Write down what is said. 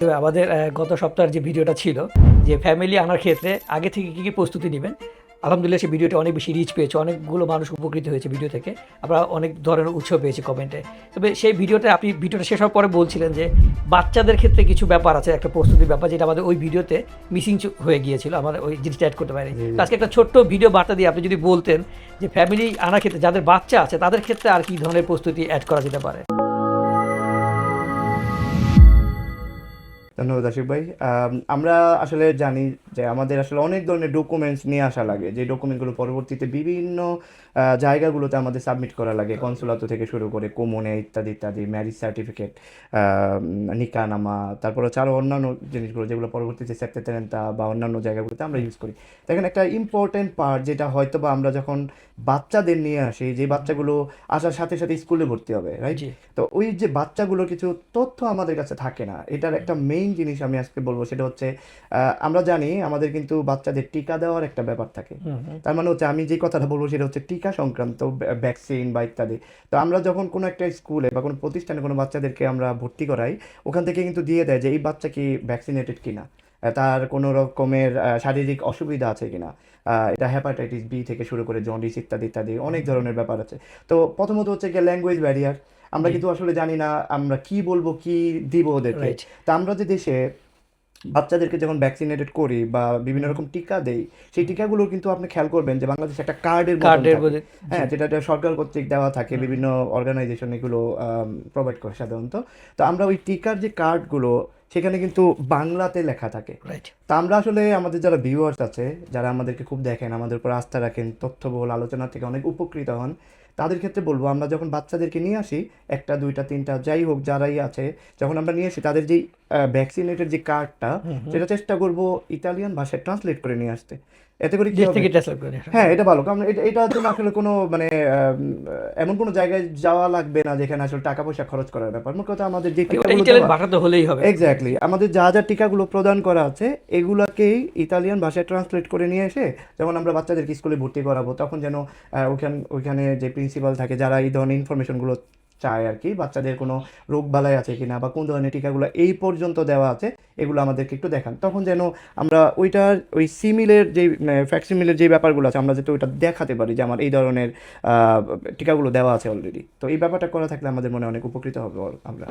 আমাদের গত সপ্তাহের যে ভিডিওটা ছিল যে ফ্যামিলি আনার ক্ষেত্রে আগে থেকে কী কী প্রস্তুতি নেবেন, আলহামদুলিল্লাহ সেই ভিডিওটা অনেক বেশি রিচ পেয়েছে, অনেকগুলো মানুষ উপকৃত হয়েছে ভিডিও থেকে। আমরা অনেক ধরনের উৎসাহ পেয়েছি কমেন্টে। তবে সেই ভিডিওটা আপনি ভিডিওটা শেষ হওয়ার পরে বলছিলেন যে বাচ্চাদের ক্ষেত্রে কিছু ব্যাপার আছে, একটা প্রস্তুতির ব্যাপার যেটা আমাদের ওই ভিডিওতে মিসিং হয়ে গিয়েছিল, আমরা ওই জিনিসটা অ্যাড করতে পারি। আজকে একটা ছোট্ট ভিডিও বার্তা দিয়ে আপনি যদি বলতেন যে ফ্যামিলি আনার ক্ষেত্রে যাদের বাচ্চা আছে তাদের ক্ষেত্রে আর কি ধরনের প্রস্তুতি অ্যাড করা যেতে পারে। ধন্যবাদ আশিক ভাই। আমরা আসলে জানি যে আমাদের আসলে অনেক ধরনের ডকুমেন্টস নিয়ে আসা লাগে, যে ডকুমেন্টগুলো পরবর্তীতে বিভিন্ন জায়গাগুলোতে আমাদের সাবমিট করা লাগে, কনসুলাতো থেকে শুরু করে কোমনে ইত্যাদি ইত্যাদি, ম্যারিজ সার্টিফিকেট, নিকানামা, তারপর হচ্ছে আরও অন্যান্য জিনিসগুলো যেগুলো পরবর্তীতে সেক্রেটারিয়েন্টা বা অন্যান্য জায়গাগুলোতে আমরা ইউজ করি। দেখেন, একটা ইম্পর্টেন্ট পার্ট যেটা হয়তো বা আমরা যখন বাচ্চাদের নিয়ে আসি, যে বাচ্চাগুলো আসার সাথে সাথে স্কুলে ভর্তি হবে, রাইট? জি। তো ওই যে বাচ্চাগুলোর কিছু তথ্য আমাদের কাছে থাকে না, এটার একটা মেইন জিনিস আমি আজকে বলবো, সেটা হচ্ছে আমরা জানি আমাদের কিন্তু বাচ্চাদের টিকা দেওয়ার একটা ব্যাপার থাকে। তার মানে হচ্ছে আমি যে কথাটা বলবো সেটা হচ্ছে টিকা সংক্রান্ত, ভ্যাকসিন বা ইত্যাদি। তো আমরা যখন কোনো একটা স্কুলে বা কোনো প্রতিষ্ঠানে কোনো বাচ্চাদেরকে আমরা ভর্তি করাই, ওখান থেকে কিন্তু দিয়ে দেয় যে এই বাচ্চা কি ভ্যাকসিনেটেড কিনা, তার কোনো রকমের শারীরিক অসুবিধা আছে কিনা, এটা হেপাটাইটিস বি থেকে শুরু করে জন্ডিস ইত্যাদি ইত্যাদি অনেক ধরনের ব্যাপার আছে। তো প্রথমত হচ্ছে কি ল্যাঙ্গুয়েজ ব্যারিয়ার, আমরা কিন্তু আসলে জানি না আমরা কি বলবো কি দিব ওদেরকে। রাইট। তা আমরা যে দেশে বাচ্চাদেরকে যখন ভ্যাকসিনেটেড করি বা বিভিন্ন রকম টিকা দেই, সেই টিকাগুলো কিন্তু আপনি খেয়াল করবেন যে বাংলাদেশে একটা কার্ডের মতন কার্ডের থাকে। মধ্যে। হ্যাঁ, যেটা সরকার কর্তৃক দেওয়া থাকে, বিভিন্ন অর্গানাইজেশন এগুলো প্রোভাইড করে সাধারণত। তো আমরা ওই টিকার যে কার্ডগুলো, সেখানে কিন্তু বাংলাতে লেখা থাকে। রাইট। তা আমরা আসলে আমাদের যারা ভিউয়ার্স আছে, যারা আমাদেরকে খুব দেখেন, আমাদের উপর আস্থা রাখেন, তথ্যবহুল আলোচনা থেকে অনেক উপকৃত হন, তাদের ক্ষেত্রে বলবো আমরা যখন বাচ্চাদেরকে নিয়ে আসি, একটা দুইটা তিনটা যাই হোক যারাই আছে, যখন আমরা নিয়ে আসি তাদের যেই ভ্যাকসিনেটের যে কার্ডটা, সেটা চেষ্টা করবো ইতালিয়ান ভাষায় ট্রান্সলেট করে নিয়ে আসতে। এতে করে কি দেশ হবে? থেকে ট্রান্সফার করে। হ্যাঁ, এটা ভালো, কারণ এটার জন্য আসলে কোনো মানে এমন কোনো জায়গায় যাওয়া লাগবে না যেখানে আসলে টাকা পয়সা খরচ করার ব্যাপার। মোট কথা আমাদের যে ওটা টিকাগুলো ইটালিয়ান দেওয়া, ভাষাতে হলেই হবে। এক্স্যাক্টলি, আমাদের যা যা টিকাগুলো প্রদান করা আছে এগুলাকেই ইতালিয়ান ভাষায় ট্রান্সলেট করে নিয়ে এসে যখন আমরা বাচ্চাদেরকে স্কুলে ভর্তি করাবো, তখন যেন ওইখানে যে প্রিন্সিপাল থাকে, যারা এই ধরনের ইনফরমেশনগুলো চায় আর কি, বাচ্চাদের কোনো রোগ বালাই আছে কিনা বা কোন ধরনের টিকাগুলো এই পর্যন্ত দেওয়া আছে, এগুলো আমাদেরকে একটু দেখান, তখন যেন আমরা ওই সিমিলের যেই ফ্যাক্সিমিলের যে ব্যাপারগুলো আছে, আমরা যাতে ওইটা দেখাতে পারি যে আমার এই ধরনের টিকাগুলো দেওয়া আছে অলরেডি। তো এই ব্যাপারটা করা থাকলে আমাদের মনে অনেক উপকৃত হবে আমরা।